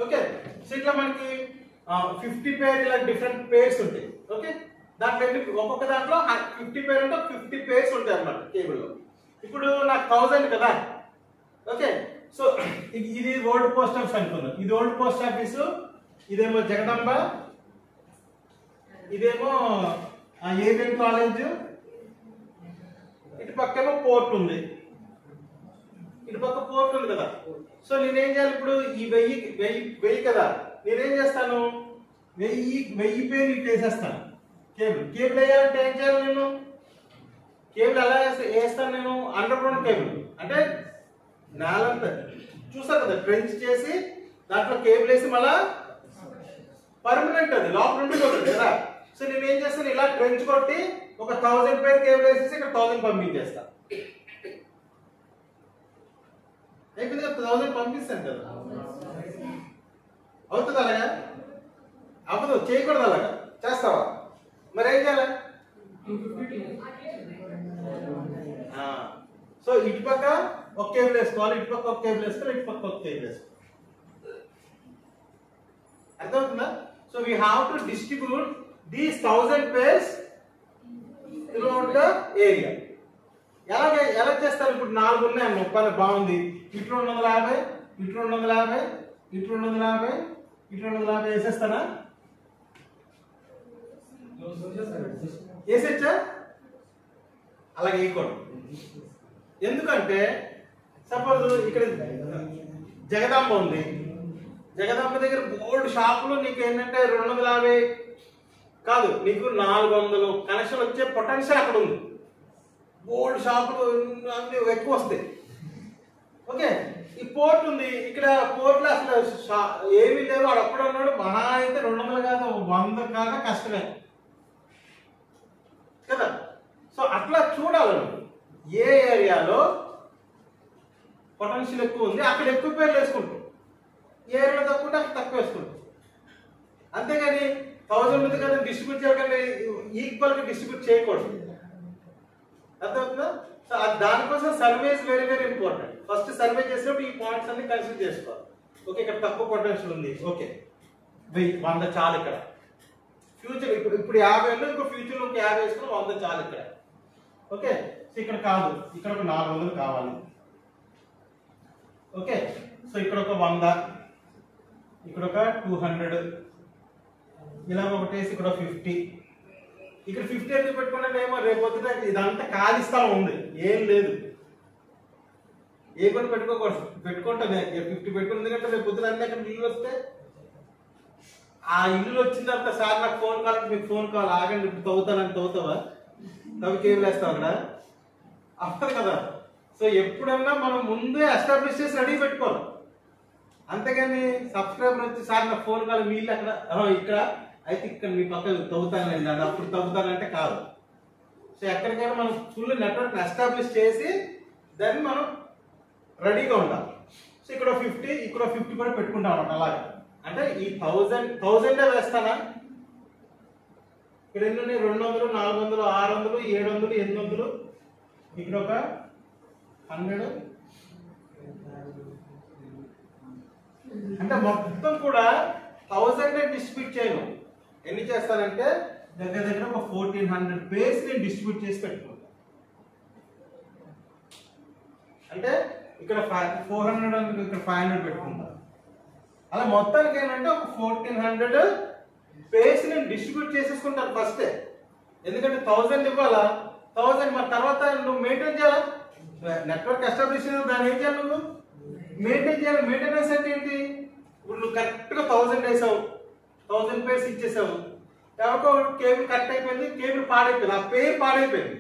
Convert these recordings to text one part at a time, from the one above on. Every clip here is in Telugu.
ఓకే. సో ఇట్లా మనకి 50 పేర్ ఇలా డిఫరెంట్ పేర్స్ ఉంటాయి. ఓకే, దాంట్లో ఒక్కొక్క దాంట్లో 50 పేర్ అంటే 50 పేర్స్ ఉంటాయి అన్నమాట కేబుల్లో. ఇప్పుడు నాకు 1000 కదా. ఓకే, సో ఇది ఓల్డ్ పోస్ట్ ఆఫీస్ అనుకుందాం. ఇది ఓల్డ్ పోస్ట్ ఆఫీసు, ఇదేమో జగదంబ, ఇదేమో ఏబిఎన్ కాలేజ్, ఇటు పక్కేమో పోర్ట్ ఉంది, ఇటు పక్క పోర్ట్ ఉంది కదా. సో నేనేం చేయాలి ఇప్పుడు? ఈ 1000 కదా, నేనేం చేస్తాను? 1000 పేర్లు ఇటు వేసేస్తాను. కేబుల్ వేయాలంటే ఏం చేయాలి? నేను కేబుల్ ఎలా వేస్తాను? నేను అండర్ గ్రౌండ్ కేబుల్ అంటే నేలంతా చూసా కదా, ట్రెంచ్ చేసి దాంట్లో కేబుల్ వేసి మళ్ళా పర్మనెంట్ అది లోపల ఉండిపోతుంది కదా. సో నేను ఏం చేస్తాను? ఇలా ట్రెంచ్ కొట్టి ఒక 1000 పేర్ కేబుల్ వేసేసి ఇక్కడ 1000 పంపించేస్తా. అయిపోయింది కదా, 1000 పంపిస్తాను కదా. అవుతుంది అలాగా? అవ్వదు, చేయకూడదు. అలాగా చేస్తావా? మరి ఏం చేయాలి? సో ఇటు పక్క ఒక కేబుల్ వేసుకోవాలి, ఇటు పక్క ఒక కేబుల్ వేసుకోవాలి, ఇటు పక్క ఒక కేబుల్ వేసుకోవాలి. అర్థమవుతుందా? So we have to distribute these 1000 pairs throughout the area. ఎలా చేస్తారు? ఇప్పుడు 4 ఉన్నాయి అన్న, ఒప్పని బాగుంది. ఇటు 250, ఇటు 250, ఇటు 250, ఇటు 250 వేసేస్తానా? వేసేచ్చా? అలాగే వేయకూడదు. ఎందుకంటే సపోజ్ ఇక్కడ జగదాంబ ఉంది, జగదాంబ దగ్గర బోల్డ్ షాపులు, నీకు ఏంటంటే 250 కాదు, నీకు 400 కనెక్షన్ వచ్చే పొటెన్షియల్ అక్కడ ఉంది. బోల్డ్ షాపులు అన్ని ఎక్కువ వస్తాయి. ఓకే, ఈ పోర్ట్ ఉంది, ఇక్కడ పోర్ట్లో అసలు ఏమీ లేవు. వాడు అప్పుడు ఉన్నాడు, మహా అయితే 200 కాదు 100 కాక కష్టమే కదా. సో అట్లా చూడాలి, ఏ ఏరియాలో పొటెన్షియల్ ఎక్కువ ఉంది అక్కడ ఎక్కువ పేర్లు వేసుకుంటాం, ఏ ఏరియాలో తక్కువ ఉంటే అక్కడ తక్కువ వేసుకుంటాం. అంతేగాని 1000 మంది కదా డిస్ట్రిబ్యూట్ చేయకండి, ఈక్వల్గా డిస్ట్రిబ్యూట్ చేయకూడదు. అర్థమవుతుందా? సో దానికోసం survey is very very important. First survey చేసినప్పుడు ఈ పాయింట్స్ అన్ని కన్సిడర్ చేసుకోవాలి. ఓకే, ఇక్కడ తక్కువ పొటెన్షియల్ ఉంది, ఓకే 100 చాలు. ఇక్కడ ఫ్యూచర్ ఇప్పుడు 50 ఉంది, ఇంకో ఫ్యూచర్ లో 50 వేసుకుని 100 చాలు ఇక్కడ. ఓకే, సో ఇక్కడ కాదు, ఇక్కడ ఒక 400 కావాలి. ఓకే, సో ఇక్కడ ఒక 100, ఇక్కడ ఒక 200, ఇలా ఒకటేసి ఇక్కడ 50. ఇక్కడ 50 ఎందుకు పెట్టుకున్నాను? ఏమో రేపు పొద్దున ఇదంతా ఖాళీ స్థలం ఉంది, ఏం లేదు, ఏ కొన్ని పెట్టుకోకూడదు. పెట్టుకుంటాను 50 పెట్టుకుని, ఎందుకంటే రేపు పొద్దున అన్ని అక్కడ ఇల్లు వస్తే ఆ ఇల్లు వచ్చిన తర్వాత సార్ నాకు ఫోన్ కాల్, మీకు ఫోన్ కాల్, ఆగండి ఇప్పుడు తవ్వుతానని తవ్వుతావా? తవ్వి కేబుల్ వేస్తావు అక్కడ? అవ్వదు కదా. సో ఎప్పుడన్నా మనం ముందే ఎస్టాబ్లిష్ చేసి రెడీ పెట్టుకోవాలి. అంతేగాని సబ్స్క్రైబర్ వచ్చి సార్ నాకు ఫోన్ కాల్, మీ ఇల్లు అక్కడ ఇక్కడ అయితే ఇక్కడ మీ పక్క తవ్వుతానండి అది అప్పుడు తవ్వుతానంటే కాదు. సో ఎక్కడికైనా మనం ఫుల్ నెట్వర్క్ ఎస్టాబ్లిష్ చేసి దాన్ని మనం రెడీగా ఉండాలి. సో ఇక్కడ 50, ఇక్కడ 50 కూడా పెట్టుకుంటాం అన్నమాట. అలాగే అంటే ఈ 1000 వేస్తానా? ఇక్కడ ఎన్ని ఉన్నాయి? 200, 400, 600, 700, 800, ఇక్కడ ఒక 100. అంటే మొత్తం కూడా 1000 డిస్ట్రిబ్యూట్ చేయను. ఎన్ని చేస్తానంటే దగ్గర దగ్గర ఒక 1400 పేర్స్ నేను డిస్ట్రిబ్యూట్ చేసి పెట్టుకుంటాను. అంటే ఇక్కడ 400, ఇక్కడ 500 పెట్టుకుంటాను. అలా మొత్తానికి ఏంటంటే ఒక 1400 పేర్స్ నేను డిస్ట్రిబ్యూట్ చేసేసుకుంటాను ఫస్టే. ఎందుకంటే 1000 ఇవ్వాలా, 1000 మరి తర్వాత నువ్వు మెయింటైన్ చేయాలా, నెట్వర్క్ ఎస్టాబ్లిష్ దాన్ని ఏం చేయాలి? నువ్వు మెయింటైన్ చేయాలి. మెయింటెనెన్స్ అంటే ఏంటి? ఇప్పుడు నువ్వు కరెక్ట్గా 1000 వేసావు, 1000 పేర్స్ ఇచ్చేసావు, ఎవరికో కేబుల్ కరెక్ట్ అయిపోయింది, కేబుల్ పాడైపోయింది, ఆ పేరు పాడైపోయింది.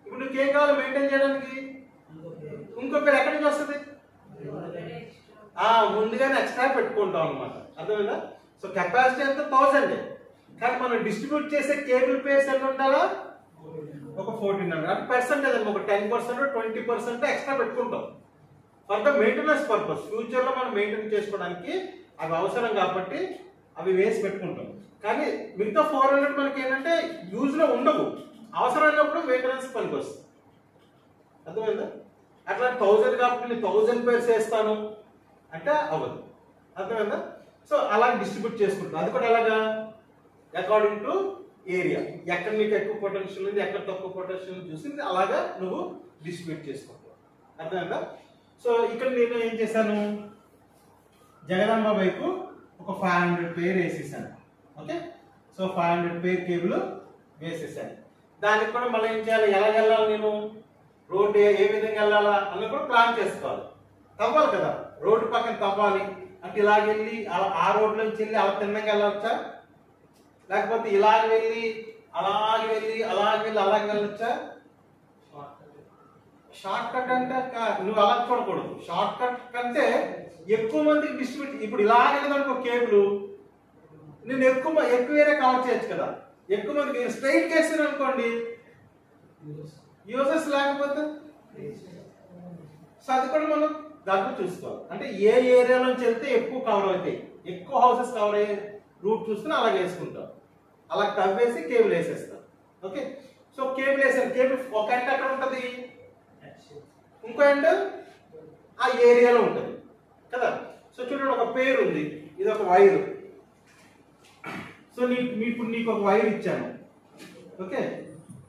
ఇప్పుడు నువ్వు ఏం కావాలి మెయింటైన్ చేయడానికి? ఇంకో పేరు ఎక్కడి నుంచి వస్తుంది? ముందుగానే ఎక్స్ట్రా పెట్టుకుంటాం అనమాట. అర్థమైందా? సో కెపాసిటీ అంతా 1000, కానీ మనం డిస్ట్రిబ్యూట్ చేసే కేబుల్ పేర్స్ ఎన్ని ఉండాలా? ఒక 1400. అంటే పర్సెంటేజ్ ఒక 10%, 20% ఎక్స్ట్రా పెట్టుకుంటాం for the maintenance purpose. Future లో మనం మెయింటైన్ చేసుకోవడానికి అవి అవసరం కాబట్టి అవి వేసి పెట్టుకుంటాం. కానీ మిగతా 400 మనకి ఏంటంటే యూజ్ లో ఉండవు, అవసరమైనప్పుడు మెయింటెనెన్స్ పనికి వస్తుంది. అర్థమైందా? అట్లా 1000 కాబట్టి 1000 పేర్స్ వేస్తాను అంటే అవ్వదు. అర్థమైందా? సో అలా డిస్ట్రిబ్యూట్ చేసుకుంటాం. అది కూడా ఎలాగా, అకార్డింగ్ టు ఏరియా, ఎక్కడ నీకు ఎక్కువ పొటెన్షియల్ ఉంది, ఎక్కడ తక్కువ పొటెన్షియల్ చూసి అలాగా నువ్వు డిస్ట్రిబ్యూట్ చేసుకుంటావు. అర్థమైందా? సో ఇక్కడ నేను ఏం చేశాను, జగదాంబ వైపు ఒక 500 పేర్ వేసేసాను. ఓకే, సో 500 పేర్ కేబుల్ వేసేసాను. దానికి కూడా మళ్ళీ ఏం చేయాలి, ఎలా వెళ్ళాలి, నేను రోడ్డు ఏ విధంగా వెళ్ళాలా అన్నది కూడా ప్లాన్ చేసుకోవాలి. తవ్వాలి కదా, రోడ్డు పక్కన తవ్వాలి అంటే ఇలాగెళ్ళి ఆ రోడ్లోంచి వెళ్ళి అలా తిన్నగా వెళ్ళొచ్చా, లేకపోతే ఇలాగ వెళ్ళి అలాగే వెళ్ళి అలాగే వెళ్ళొచ్చా? షార్ట్ కట్ అంటే నువ్వు అలా చూడకూడదు. షార్ట్ కట్ కంటే ఎక్కువ మందికి డిస్ట్రిబ్యూట్, ఇప్పుడు ఇలాగ వెళ్ళదనుకో కేబుల్, నేను ఎక్కువ వేరే కవర్ చేయొచ్చు కదా. ఎక్కువ మందికి స్ట్రైట్ చేసాను అనుకోండి, యూజర్స్ లేకపోతే, సో అది కూడా మనం దాంట్లో చూసుకోవాలి. అంటే ఏ ఏరియా నుంచి వెళ్తే ఎక్కువ కవర్ అవుతాయి, ఎక్కువ హౌసెస్ కవర్ అయ్యే రూట్ చూసుకుని అలాగే వేసుకుంటాం. అలా తవ్వేసి కేబుల్ వేసేస్తాం. ఓకే, సో కేబుల్ వేసాను. కేబుల్ ఒక ఎండ్ ఎక్కడ ఉంటుంది, ఇంకో ఎండ్ ఆ ఏరియాలో ఉంటుంది కదా. సో చూడండి, ఒక పేరు ఉంది, ఇది ఒక వైరు. సో ఇప్పుడు నీకు ఒక వైర్ ఇచ్చాను. ఓకే,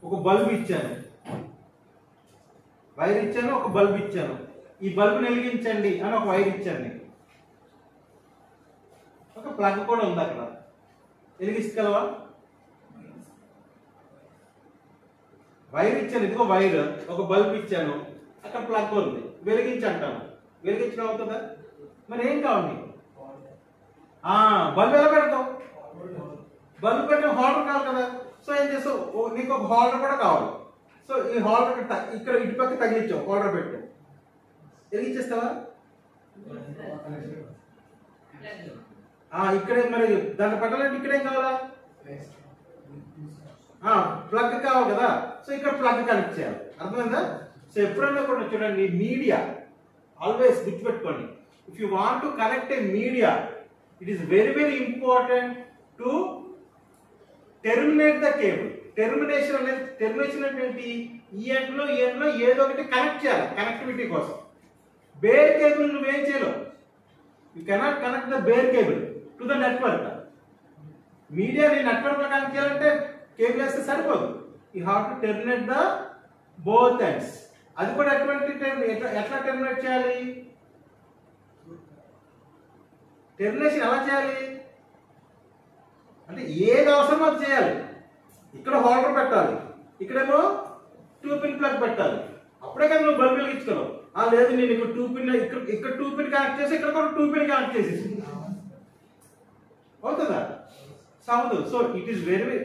ఒక బల్బ్ ఇచ్చాను, వైర్ ఇచ్చాను, ఒక బల్బ్ ఇచ్చాను. ఈ బల్బ్ వెలిగించండి అని ఒక వైర్ ఇచ్చాను నీకు. ఒక ప్లగ్ కూడా ఉంది అక్కడ, వెలిగించగలవా? వైర్ ఇచ్చాను, ఇదిగో వైర్, ఒక బల్బ్ ఇచ్చాను, అక్కడ ప్లగ్ ఉంది, వెలిగించంటాను. వెలిగించడం అవుతుందా? మరి ఏం కావాలి నీకు? బల్బ్ ఎలా పెడతావు? బల్బ్ పెట్టిన హోల్డర్ కావాలి కదా. సో ఏం చేస్తావు, నీకు ఒక హోల్డర్ కూడా కావాలి. సో ఈ హోల్డర్ ఇక్కడ ఇటు పక్క తగిలించావు, హోల్డర్ పెట్టావు, వెలిగించేస్తావా? ఇక్కడే మరి దాన్ని పెట్టాలంటే ఇక్కడేం కావాలా, ప్లగ్ కావాలి కదా. సో ఇక్కడ ప్లగ్ కనెక్ట్ చేయాలి. అర్థమైందా? సో ఎప్పుడైనా కూడా చూడండి, మీడియా ఆల్వేస్ గుర్తుపెట్టుకోండి, if you want to connect A media, it is very very important to terminate the cable. Termination అంటే ఏంటి, ఈ ఎండ్లో ఏదో ఒకటి కనెక్ట్ చేయాలి కనెక్టివిటీ కోసం. బేర్ కేబుల్ నువ్వేం చేయలేవు, you cannot connect the bare cable to the network. మీడియాని నెట్వర్క్ లో కనెక్ట్ చేయాలంటే కేబుల్ వేస్తే సరిపోదు, you have to terminate the both ends. అది కూడా ఎట్లా టెర్మినేట్ చేయాలి, టెర్మినేషన్ ఎలా చేయాలి అంటే ఏది అవసరమో అది చేయాలి. ఇక్కడ హోల్డర్ పెట్టాలి, ఇక్కడేమో 2 పిన్ ప్లగ్ పెట్టాలి, అప్పుడే కదా నువ్వు బల్బ్ వెలిగించుకోవు. లేదు నేను ఇక్కడ 2 పిన్ ఇక్కడ 2 పిన్ కనెక్ట్ చేసి ఇక్కడ కూడా 2 పిన్ కనెక్ట్ చేసేసి అవుతుందా? సాగుతుంది. సో ఇట్ ఈస్ వెరీ,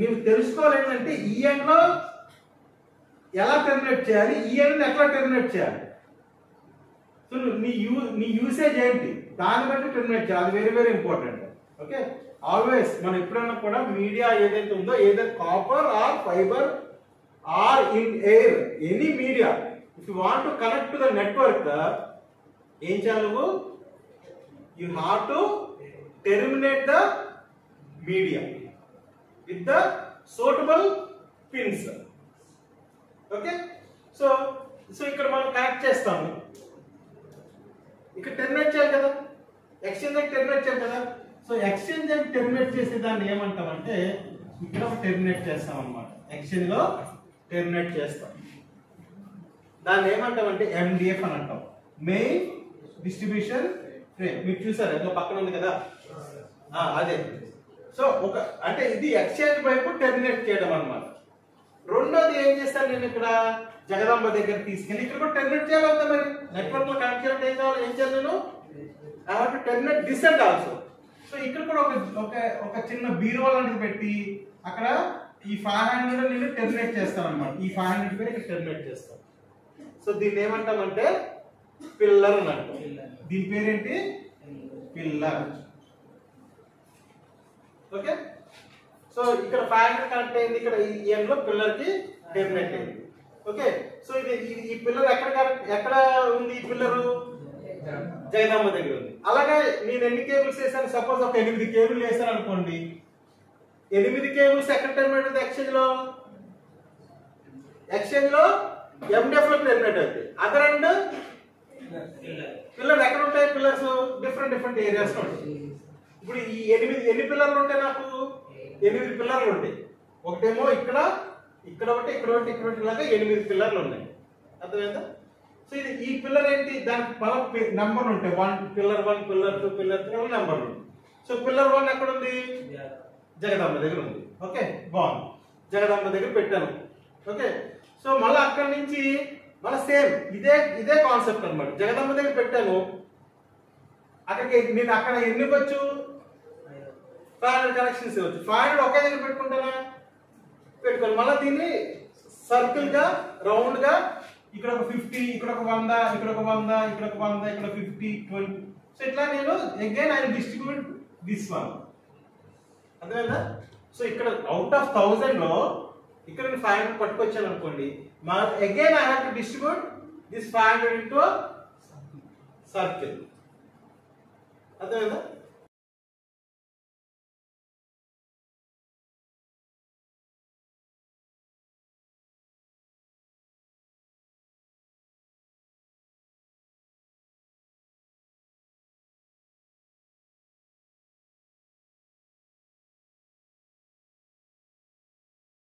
నీవు తెలుసుకోవాలి ఏంటంటే ఈ ఎండ్లో ఎలా టెర్మినేట్ చేయాలి, ఈ ఎండ్ ఎట్లా టెర్మినేట్ చేయాలి. సో నీ యూసేజ్ ఏంటి దాన్ని బట్టి టెర్మినేట్ చేయాలి. అది very very important. Okay, always మనం ఎప్పుడైనా కూడా మీడియా ఏదైతే ఉందో, ఏదైతే copper or fibre or in air, any media, if you want to connect to the network, ఏం చేయాలి నువ్వు, you have to terminate the media with the suitable pins. Okay, so ఇక్కడ మనం కనెక్ట్ చేస్తాము, ఇక్కడ టెర్మినేట్ చేయాలి కదా, ఎక్స్చేంజ్ టెర్మినేట్ చేయాలి కదా. సో ఎక్స్చేంజ్ టెర్మినేట్ చేసే దాన్ని ఏమంటామంటే, ఇక్కడ టెర్మినేట్ చేస్తాం అనమాట. ఎక్స్చేంజ్ లో టెర్మినేట్ చేస్తాం, దాన్ని ఏమంటామంటే MDF అని అంటాం, మెయిన్ డిస్ట్రిబ్యూషన్ ఫ్రేమ్. మీరు చూసారు ఏదో పక్కన ఉంది కదా, అదే. సో అంటే ఇది ఎక్స్చేంజ్ వైపు టెర్మినేట్ చేయడం అనమాట. రెండోది ఏం చేస్తాను, నేను ఇక్కడ జగదాంబ దగ్గర తీసుకెళ్ళి ఇక్కడ కూడా టెర్మినేట్ చేయాలి అవుతా. మరి నెట్వర్క్ లో కనెక్ట్ చేయాలంటే ఏం చేయాలి నేను, I have to terminate this and also. So ఇక్కడ కూడా ఒక చిన్న బీరువా లాంటిది పెట్టి అక్కడ ఈ 500 నేను టెర్మినేట్ చేస్తాను అనమాట. ఈ 500 పేరు ఇక్కడ టెర్మినేట్ చేస్తాను. సో దీన్ని ఏమంటామంటే పిల్లర్ అని అంటాం. దీని పేరేంటి, పిల్లర్. ఓకే, సో ఇక్కడ 500 కనెక్ట్ అయింది, ఇక్కడ ఈ ఎండ్ లో పిల్లర్ కి టెర్మినేట్ అయింది. ఓకే, సో ఈ పిల్లర్ ఎక్కడ ఉంది, ఈ పిల్లరు జగదాంబ దగ్గర ఉంది. అలాగే నేను ఎన్ని కేబుల్స్ వేసాను, సపోజ్ ఒక 8 కేబుల్ వేసాను అనుకోండి, 8 కేబుల్స్ ఎక్కడ టెర్మినేట్ అవుతుంది, ఎక్స్చేంజ్ లో MDF లో టెర్మినేట్ అవుతాయి. అదర్ అండ్ పిల్లర్స్ ఎక్కడ ఉంటాయి? పిల్లర్స్ డిఫరెంట్ ఏరియాస్ లో ఉంటాయి. ఇప్పుడు ఈ ఎన్ని పిల్లర్లు ఉంటాయి? నాకు 8 పిల్లర్లు ఉంటాయి. ఒకటేమో ఇక్కడ ఒకటి, ఇక్కడ ఇలాగా 8 పిల్లర్లు ఉన్నాయి. అర్థమైందా? సో ఇది ఈ పిల్లర్ ఏంటి? దానికి నెంబర్లు ఉంటాయి. 1 పిల్లర్ 1 పిల్లర్ 2 పిల్లర్ 3 నెంబర్లు. సో పిల్లర్ 1 ఎక్కడ ఉంది? జగదాంబ దగ్గర ఉంది. ఓకే, బాగుంది. జగదాంబ దగ్గర పెట్టాను. ఓకే, సో మళ్ళీ అక్కడి నుంచి మళ్ళీ సేమ్ ఇదే కాన్సెప్ట్ అనమాట. జగదాంబ దగ్గర పెట్టాను. అక్కడికి నేను అక్కడ ఎన్ని ఇవ్వచ్చు? 500 కనెక్షన్స్ ఇవ్వచ్చు. 500 ఒకే దగ్గర పెట్టుకుంటానా? పెట్టుకోవాలి. మళ్ళీ దీన్ని సర్కిల్ గా రౌండ్ గా ఇక్కడ ఒక 50, ఇక్కడ ఒక 100, ఇక్కడ ఒక 100, ఇక్కడ ఒక 100, ఇక్కడ 50, 20. సో ఇట్లా నేను again I distribute this one. అర్థమైందా? సో ఇక్కడ అవుట్ ఆఫ్ 1000 లో ఇక్కడ నేను 500 పట్టుకొచ్చాను అనుకోండి. Again I have to distribute this 500 into circle. అర్థమైందా?